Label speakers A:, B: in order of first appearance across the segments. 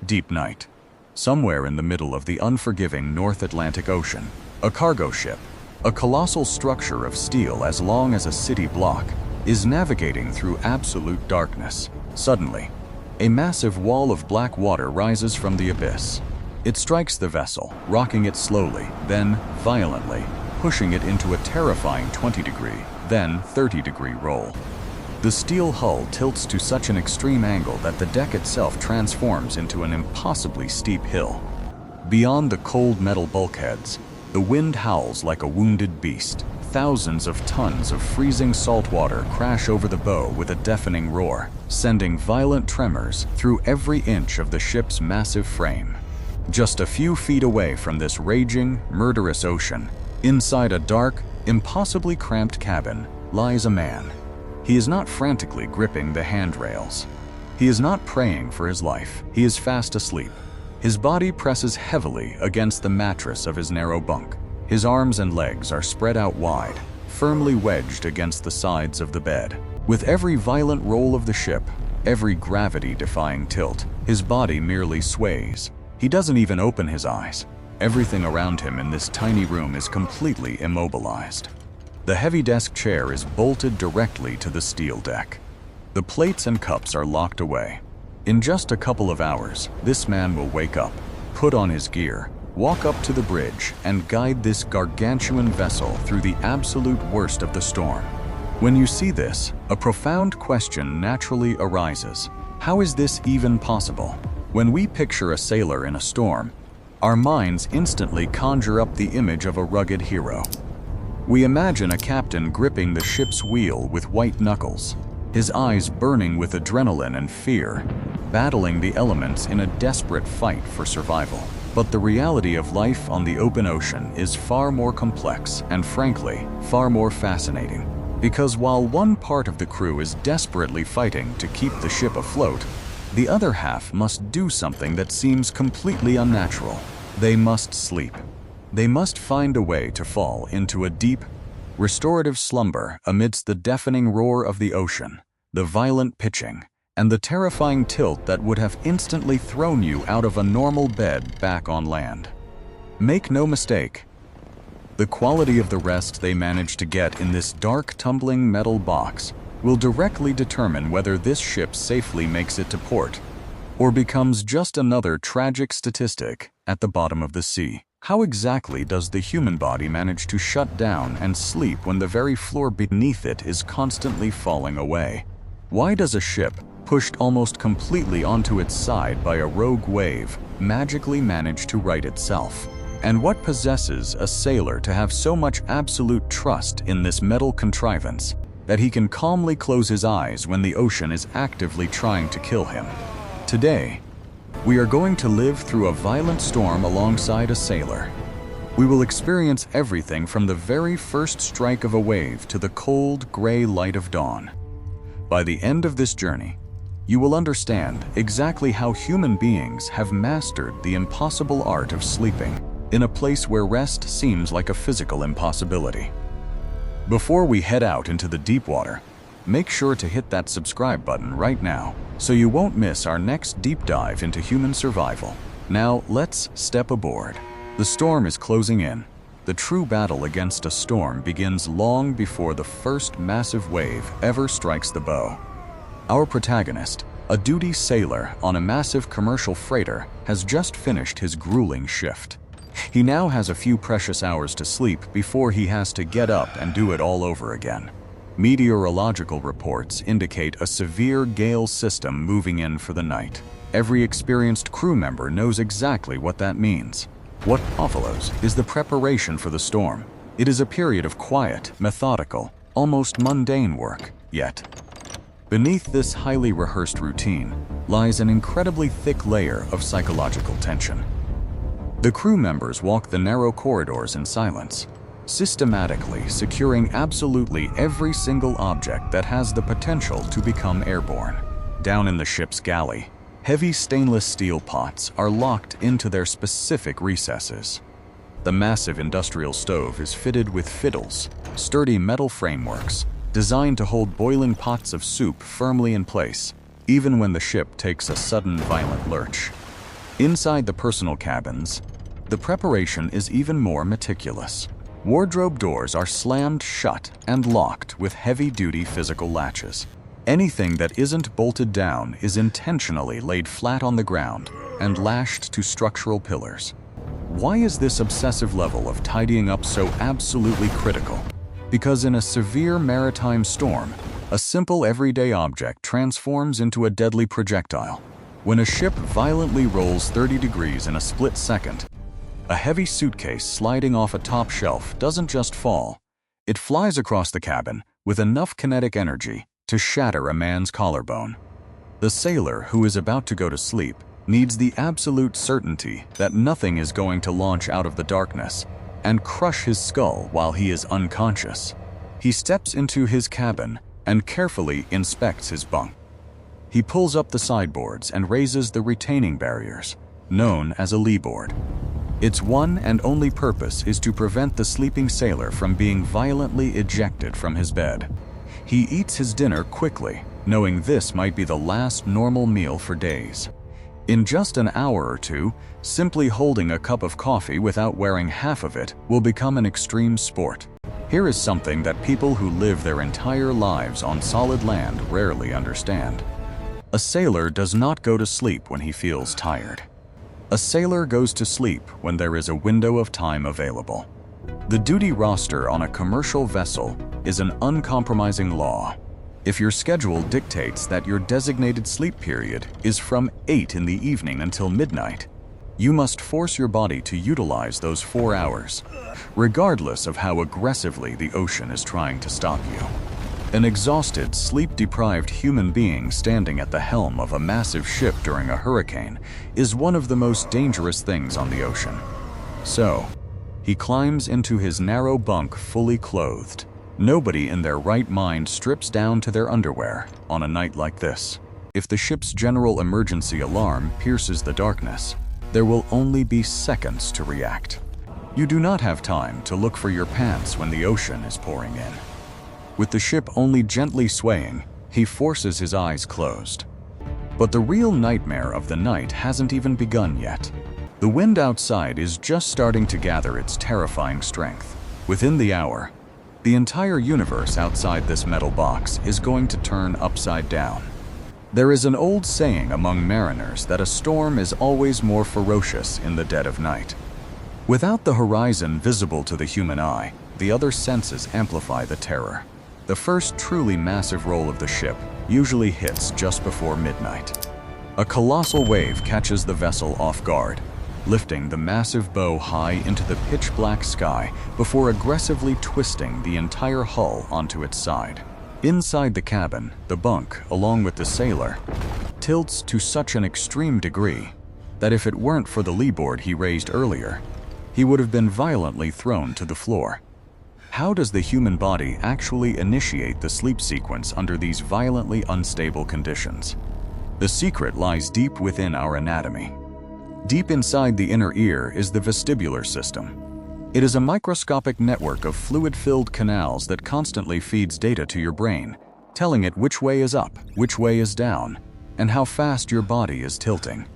A: Deep night. Somewhere in the middle of the unforgiving North Atlantic Ocean, a cargo ship, a colossal structure of steel as long as a city block, is navigating through absolute darkness. Suddenly, a massive wall of black water rises from the abyss. It strikes the vessel, rocking it slowly, then violently, pushing it into a terrifying 20-degree, then 30-degree roll. The steel hull tilts to such an extreme angle that the deck itself transforms into an impossibly steep hill. Beyond the cold metal bulkheads, the wind howls like a wounded beast. Thousands of tons of freezing salt water crash over the bow with a deafening roar, sending violent tremors through every inch of the ship's massive frame. Just a few feet away from this raging, murderous ocean, inside a dark, impossibly cramped cabin, lies a man. He is not frantically gripping the handrails. He is not praying for his life. He is fast asleep. His body presses heavily against the mattress of his narrow bunk. His arms and legs are spread out wide, firmly wedged against the sides of the bed. With every violent roll of the ship, every gravity-defying tilt, his body merely sways. He doesn't even open his eyes. Everything around him in this tiny room is completely immobilized. The heavy desk chair is bolted directly to the steel deck. The plates and cups are locked away. In just a couple of hours, this man will wake up, put on his gear, walk up to the bridge, and guide this gargantuan vessel through the absolute worst of the storm. When you see this, a profound question naturally arises. How is this even possible? When we picture a sailor in a storm, our minds instantly conjure up the image of a rugged hero. We imagine a captain gripping the ship's wheel with white knuckles, his eyes burning with adrenaline and fear, battling the elements in a desperate fight for survival. But the reality of life on the open ocean is far more complex and, frankly, far more fascinating. Because while one part of the crew is desperately fighting to keep the ship afloat, the other half must do something that seems completely unnatural. They must sleep. They must find a way to fall into a deep, restorative slumber amidst the deafening roar of the ocean, the violent pitching, and the terrifying tilt that would have instantly thrown you out of a normal bed back on land. Make no mistake, the quality of the rest they manage to get in this dark, tumbling metal box will directly determine whether this ship safely makes it to port, or becomes just another tragic statistic at the bottom of the sea. How exactly does the human body manage to shut down and sleep when the very floor beneath it is constantly falling away? Why does a ship, pushed almost completely onto its side by a rogue wave, magically manage to right itself? And what possesses a sailor to have so much absolute trust in this metal contrivance that he can calmly close his eyes when the ocean is actively trying to kill him? Today, we are going to live through a violent storm alongside a sailor. We will experience everything from the very first strike of a wave to the cold, gray light of dawn. By the end of this journey, you will understand exactly how human beings have mastered the impossible art of sleeping in a place where rest seems like a physical impossibility. Before we head out into the deep water, make sure to hit that subscribe button right now so you won't miss our next deep dive into human survival. Now, let's step aboard. The storm is closing in. The true battle against a storm begins long before the first massive wave ever strikes the bow. Our protagonist, a duty sailor on a massive commercial freighter, has just finished his grueling shift. He now has a few precious hours to sleep before he has to get up and do it all over again. Meteorological reports indicate a severe gale system moving in for the night. Every experienced crew member knows exactly what that means. What follows is the preparation for the storm. It is a period of quiet, methodical, almost mundane work, yet beneath this highly rehearsed routine lies an incredibly thick layer of psychological tension. The crew members walk the narrow corridors in silence, systematically securing absolutely every single object that has the potential to become airborne. Down in the ship's galley, heavy stainless steel pots are locked into their specific recesses. The massive industrial stove is fitted with fiddles, sturdy metal frameworks, designed to hold boiling pots of soup firmly in place, even when the ship takes a sudden violent lurch. Inside the personal cabins, the preparation is even more meticulous. Wardrobe doors are slammed shut and locked with heavy-duty physical latches. Anything that isn't bolted down is intentionally laid flat on the ground and lashed to structural pillars. Why is this obsessive level of tidying up so absolutely critical? Because in a severe maritime storm, a simple everyday object transforms into a deadly projectile. When a ship violently rolls 30 degrees in a split second, a heavy suitcase sliding off a top shelf doesn't just fall. It flies across the cabin with enough kinetic energy to shatter a man's collarbone. The sailor who is about to go to sleep needs the absolute certainty that nothing is going to launch out of the darkness and crush his skull while he is unconscious. He steps into his cabin and carefully inspects his bunk. He pulls up the sideboards and raises the retaining barriers, known as a leeboard. Its one and only purpose is to prevent the sleeping sailor from being violently ejected from his bed. He eats his dinner quickly, knowing this might be the last normal meal for days. In just an hour or two, simply holding a cup of coffee without wearing half of it will become an extreme sport. Here is something that people who live their entire lives on solid land rarely understand. A sailor does not go to sleep when he feels tired. A sailor goes to sleep when there is a window of time available. The duty roster on a commercial vessel is an uncompromising law. If your schedule dictates that your designated sleep period is from 8 in the evening until midnight, you must force your body to utilize those 4 hours, regardless of how aggressively the ocean is trying to stop you. An exhausted, sleep-deprived human being standing at the helm of a massive ship during a hurricane is one of the most dangerous things on the ocean. So, he climbs into his narrow bunk fully clothed. Nobody in their right mind strips down to their underwear on a night like this. If the ship's general emergency alarm pierces the darkness, there will only be seconds to react. You do not have time to look for your pants when the ocean is pouring in. With the ship only gently swaying, he forces his eyes closed. But the real nightmare of the night hasn't even begun yet. The wind outside is just starting to gather its terrifying strength. Within the hour, the entire universe outside this metal box is going to turn upside down. There is an old saying among mariners that a storm is always more ferocious in the dead of night. Without the horizon visible to the human eye, the other senses amplify the terror. The first truly massive roll of the ship usually hits just before midnight. A colossal wave catches the vessel off guard, lifting the massive bow high into the pitch-black sky before aggressively twisting the entire hull onto its side. Inside the cabin, the bunk, along with the sailor, tilts to such an extreme degree that if it weren't for the leeboard he raised earlier, he would have been violently thrown to the floor. How does the human body actually initiate the sleep sequence under these violently unstable conditions? The secret lies deep within our anatomy. Deep inside the inner ear is the vestibular system. It is a microscopic network of fluid-filled canals that constantly feeds data to your brain, telling it which way is up, which way is down, and how fast your body is tilting.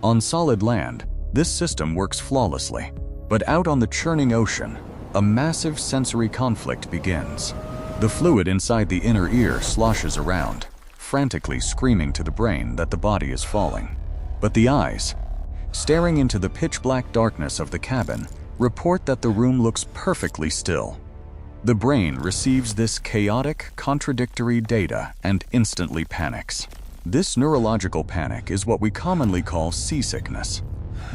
A: On solid land, this system works flawlessly, but out on the churning ocean, a massive sensory conflict begins. The fluid inside the inner ear sloshes around, frantically screaming to the brain that the body is falling. But the eyes, staring into the pitch-black darkness of the cabin, report that the room looks perfectly still. The brain receives this chaotic, contradictory data and instantly panics. This neurological panic is what we commonly call seasickness.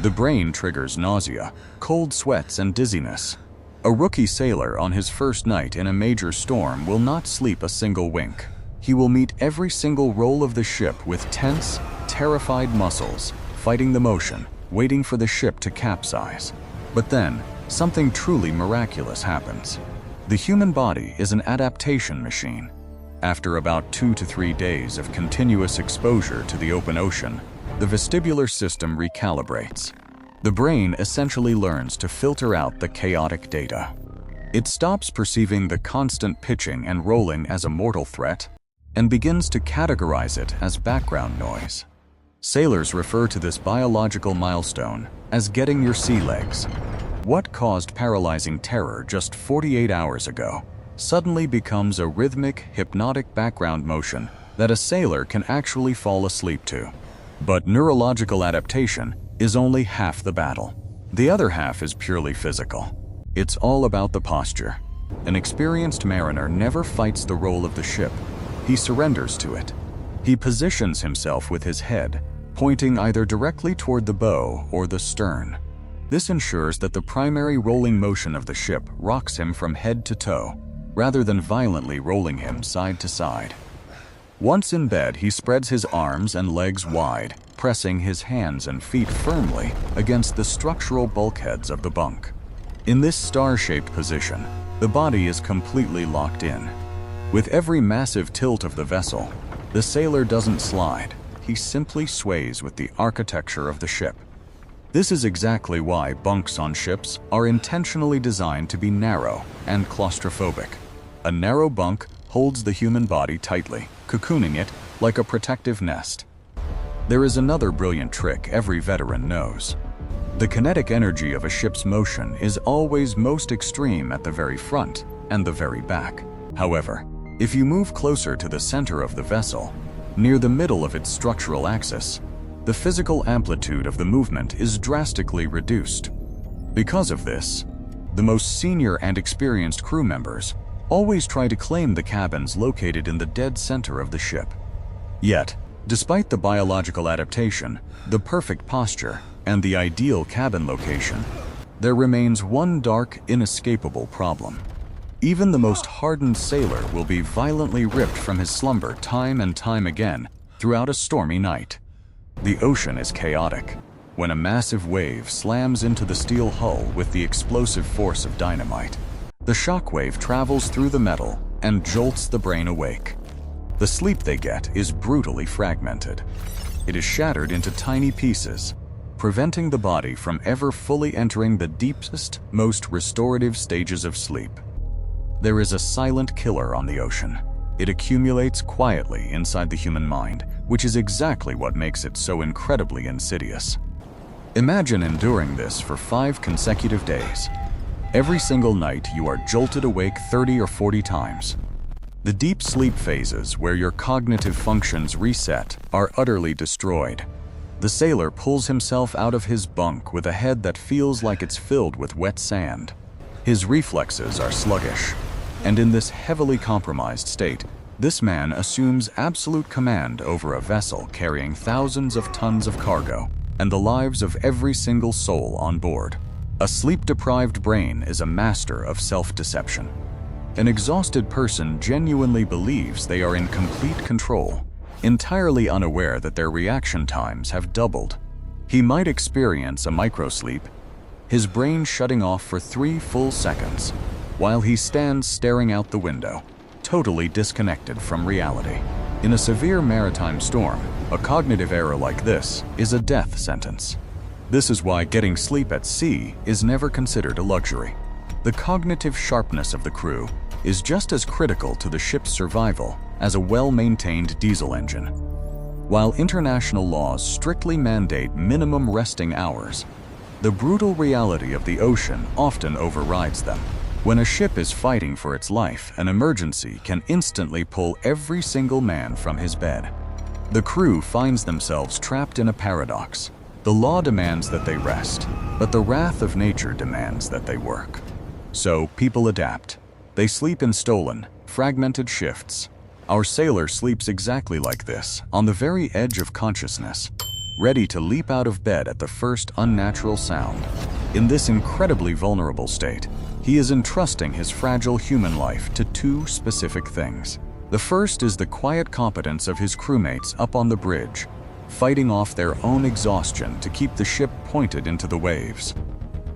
A: The brain triggers nausea, cold sweats, and dizziness. A rookie sailor on his first night in a major storm will not sleep a single wink. He will meet every single roll of the ship with tense, terrified muscles, fighting the motion, waiting for the ship to capsize. But then, something truly miraculous happens. The human body is an adaptation machine. After about 2 to 3 days of continuous exposure to the open ocean, the vestibular system recalibrates. The brain essentially learns to filter out the chaotic data. It stops perceiving the constant pitching and rolling as a mortal threat and begins to categorize it as background noise. Sailors refer to this biological milestone as getting your sea legs. What caused paralyzing terror just 48 hours ago suddenly becomes a rhythmic, hypnotic background motion that a sailor can actually fall asleep to. But neurological adaptation is only half the battle. The other half is purely physical. It's all about the posture. An experienced mariner never fights the roll of the ship. He surrenders to it. He positions himself with his head pointing either directly toward the bow or the stern. This ensures that the primary rolling motion of the ship rocks him from head to toe, rather than violently rolling him side to side. Once in bed, he spreads his arms and legs wide, pressing his hands and feet firmly against the structural bulkheads of the bunk. In this star-shaped position, the body is completely locked in. With every massive tilt of the vessel, the sailor doesn't slide. He simply sways with the architecture of the ship. This is exactly why bunks on ships are intentionally designed to be narrow and claustrophobic. A narrow bunk holds the human body tightly, cocooning it like a protective nest. There is another brilliant trick every veteran knows. The kinetic energy of a ship's motion is always most extreme at the very front and the very back. However, if you move closer to the center of the vessel, near the middle of its structural axis, the physical amplitude of the movement is drastically reduced. Because of this, the most senior and experienced crew members always try to claim the cabins located in the dead center of the ship. Yet, despite the biological adaptation, the perfect posture, and the ideal cabin location, there remains one dark, inescapable problem. Even the most hardened sailor will be violently ripped from his slumber time and time again throughout a stormy night. The ocean is chaotic. When a massive wave slams into the steel hull with the explosive force of dynamite, the shockwave travels through the metal and jolts the brain awake. The sleep they get is brutally fragmented. It is shattered into tiny pieces, preventing the body from ever fully entering the deepest, most restorative stages of sleep. There is a silent killer on the ocean. It accumulates quietly inside the human mind, which is exactly what makes it so incredibly insidious. Imagine enduring this for 5 consecutive days. Every single night you are jolted awake 30 or 40 times. The deep sleep phases, where your cognitive functions reset, are utterly destroyed. The sailor pulls himself out of his bunk with a head that feels like it's filled with wet sand. His reflexes are sluggish, and in this heavily compromised state, this man assumes absolute command over a vessel carrying thousands of tons of cargo and the lives of every single soul on board. A sleep-deprived brain is a master of self-deception. An exhausted person genuinely believes they are in complete control, entirely unaware that their reaction times have doubled. He might experience a microsleep, his brain shutting off for 3 full seconds, while he stands staring out the window, totally disconnected from reality. In a severe maritime storm, a cognitive error like this is a death sentence. This is why getting sleep at sea is never considered a luxury. The cognitive sharpness of the crew is just as critical to the ship's survival as a well-maintained diesel engine. While international laws strictly mandate minimum resting hours, the brutal reality of the ocean often overrides them. When a ship is fighting for its life, an emergency can instantly pull every single man from his bed. The crew finds themselves trapped in a paradox. The law demands that they rest, but the wrath of nature demands that they work. So people adapt. They sleep in stolen, fragmented shifts. Our sailor sleeps exactly like this, on the very edge of consciousness, ready to leap out of bed at the first unnatural sound. In this incredibly vulnerable state, he is entrusting his fragile human life to 2 specific things. The first is the quiet competence of his crewmates up on the bridge, fighting off their own exhaustion to keep the ship pointed into the waves.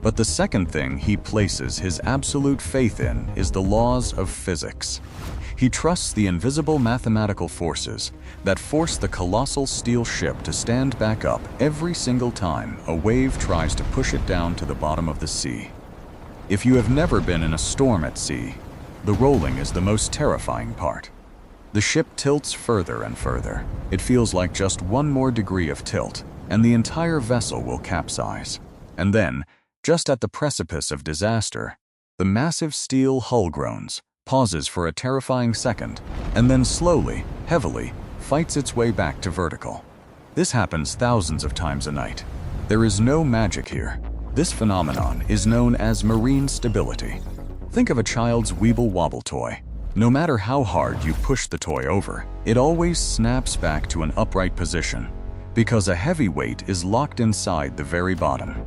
A: But the second thing he places his absolute faith in is the laws of physics. He trusts the invisible mathematical forces that force the colossal steel ship to stand back up every single time a wave tries to push it down to the bottom of the sea. If you have never been in a storm at sea, the rolling is the most terrifying part. The ship tilts further and further. It feels like just one more degree of tilt, and the entire vessel will capsize. And then, just at the precipice of disaster, the massive steel hull groans, pauses for a terrifying second, and then slowly, heavily, fights its way back to vertical. This happens thousands of times a night. There is no magic here. This phenomenon is known as marine stability. Think of a child's weeble-wobble toy. No matter how hard you push the toy over, it always snaps back to an upright position, because a heavy weight is locked inside the very bottom.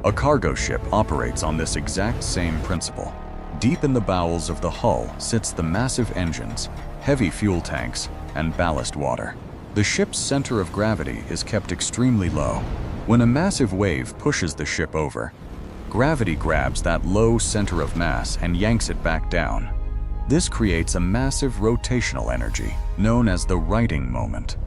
A: A cargo ship operates on this exact same principle. Deep in the bowels of the hull sits the massive engines, heavy fuel tanks, and ballast water. The ship's center of gravity is kept extremely low. When a massive wave pushes the ship over, gravity grabs that low center of mass and yanks it back down. This creates a massive rotational energy, known as the righting moment.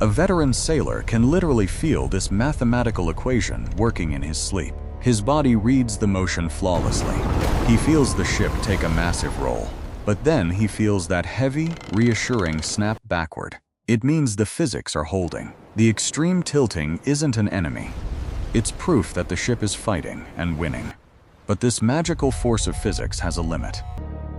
A: A veteran sailor can literally feel this mathematical equation working in his sleep. His body reads the motion flawlessly. He feels the ship take a massive roll, but then he feels that heavy, reassuring snap backward. It means the physics are holding. The extreme tilting isn't an enemy. It's proof that the ship is fighting and winning. But this magical force of physics has a limit.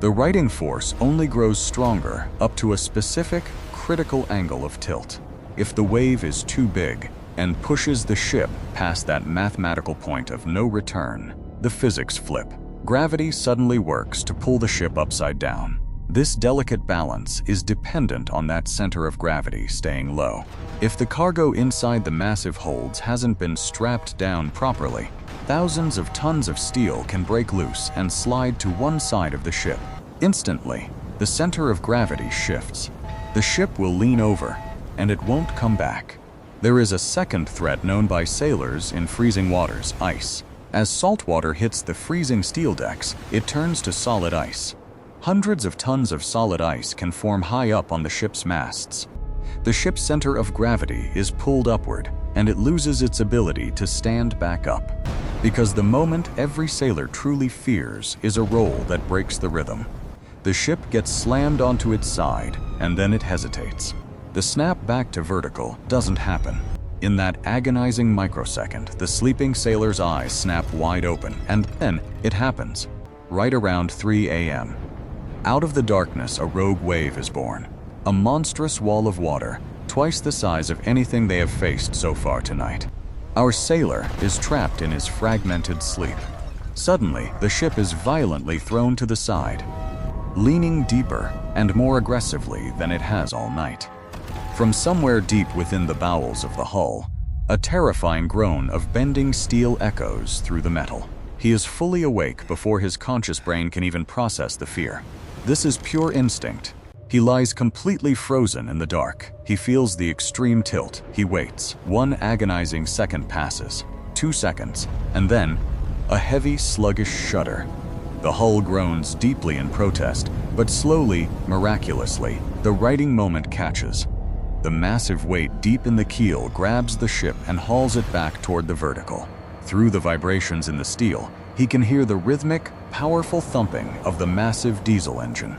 A: The righting force only grows stronger up to a specific, critical angle of tilt. If the wave is too big and pushes the ship past that mathematical point of no return, the physics flip. Gravity suddenly works to pull the ship upside down. This delicate balance is dependent on that center of gravity staying low. If the cargo inside the massive holds hasn't been strapped down properly, thousands of tons of steel can break loose and slide to one side of the ship. Instantly, the center of gravity shifts. The ship will lean over, and it won't come back. There is a second threat known by sailors in freezing waters: ice. As salt water hits the freezing steel decks, it turns to solid ice. Hundreds of tons of solid ice can form high up on the ship's masts. The ship's center of gravity is pulled upward, and it loses its ability to stand back up. Because the moment every sailor truly fears is a roll that breaks the rhythm. The ship gets slammed onto its side, and then it hesitates. The snap back to vertical doesn't happen. In that agonizing microsecond, the sleeping sailor's eyes snap wide open, and then it happens. Right around 3 a.m. Out of the darkness, a rogue wave is born. A monstrous wall of water, twice the size of anything they have faced so far tonight. Our sailor is trapped in his fragmented sleep. Suddenly, the ship is violently thrown to the side, leaning deeper and more aggressively than it has all night. From somewhere deep within the bowels of the hull, a terrifying groan of bending steel echoes through the metal. He is fully awake before his conscious brain can even process the fear. This is pure instinct. He lies completely frozen in the dark. He feels the extreme tilt. He waits. 1 agonizing second passes, 2 seconds, and then a heavy, sluggish shudder. The hull groans deeply in protest, but slowly, miraculously, the righting moment catches. The massive weight deep in the keel grabs the ship and hauls it back toward the vertical. Through the vibrations in the steel, he can hear the rhythmic, powerful thumping of the massive diesel engine.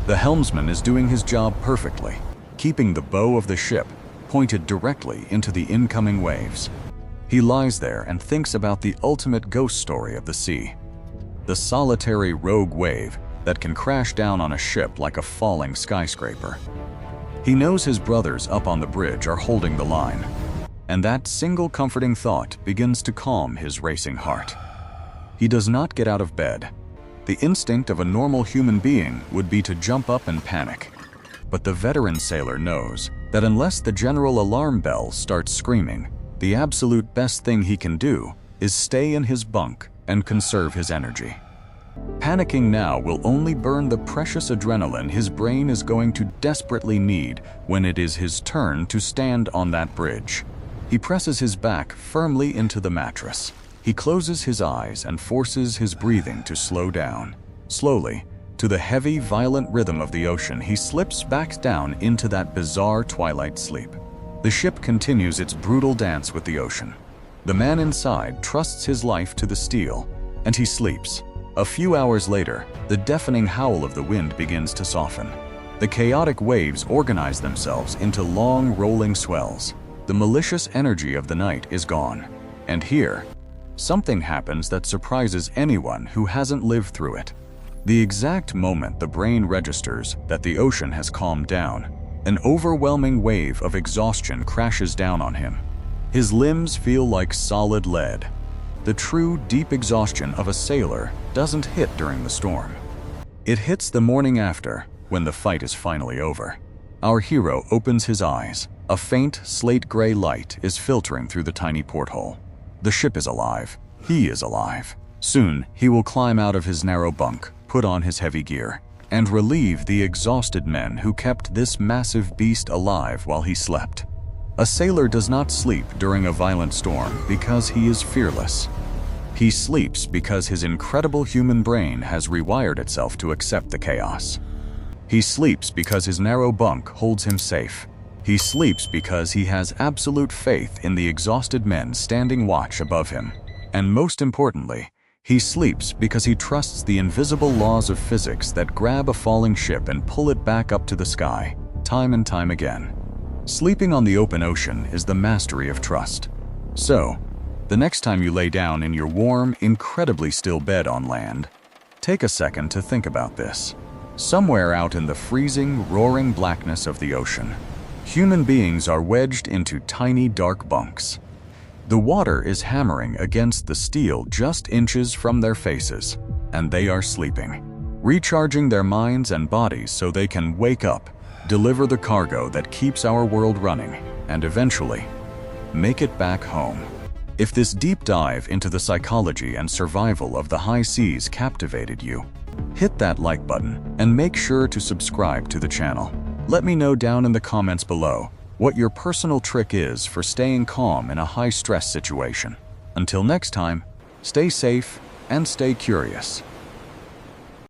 A: The helmsman is doing his job perfectly, keeping the bow of the ship pointed directly into the incoming waves. He lies there and thinks about the ultimate ghost story of the sea. The solitary rogue wave that can crash down on a ship like a falling skyscraper. He knows his brothers up on the bridge are holding the line, and that single comforting thought begins to calm his racing heart. He does not get out of bed. The instinct of a normal human being would be to jump up and panic. But the veteran sailor knows that unless the general alarm bell starts screaming, the absolute best thing he can do is stay in his bunk and conserve his energy. Panicking now will only burn the precious adrenaline his brain is going to desperately need when it is his turn to stand on that bridge. He presses his back firmly into the mattress. He closes his eyes and forces his breathing to slow down. Slowly, to the heavy, violent rhythm of the ocean, he slips back down into that bizarre twilight sleep. The ship continues its brutal dance with the ocean. The man inside trusts his life to the steel, and he sleeps. A few hours later, the deafening howl of the wind begins to soften. The chaotic waves organize themselves into long, rolling swells. The malicious energy of the night is gone. And here, something happens that surprises anyone who hasn't lived through it. The exact moment the brain registers that the ocean has calmed down, an overwhelming wave of exhaustion crashes down on him. His limbs feel like solid lead. The true, deep exhaustion of a sailor doesn't hit during the storm. It hits the morning after, when the fight is finally over. Our hero opens his eyes. A faint, slate-gray light is filtering through the tiny porthole. The ship is alive. He is alive. Soon, he will climb out of his narrow bunk, put on his heavy gear, and relieve the exhausted men who kept this massive beast alive while he slept. A sailor does not sleep during a violent storm because he is fearless. He sleeps because his incredible human brain has rewired itself to accept the chaos. He sleeps because his narrow bunk holds him safe. He sleeps because he has absolute faith in the exhausted men standing watch above him. And most importantly, he sleeps because he trusts the invisible laws of physics that grab a falling ship and pull it back up to the sky, time and time again. Sleeping on the open ocean is the mastery of trust. So, the next time you lay down in your warm, incredibly still bed on land, take a second to think about this. Somewhere out in the freezing, roaring blackness of the ocean, human beings are wedged into tiny, dark bunks. The water is hammering against the steel just inches from their faces, and they are sleeping, recharging their minds and bodies so they can wake up, deliver the cargo that keeps our world running, and eventually, make it back home. If this deep dive into the psychology and survival of the high seas captivated you, hit that like button and make sure to subscribe to the channel. Let me know down in the comments below what your personal trick is for staying calm in a high-stress situation. Until next time, stay safe and stay curious.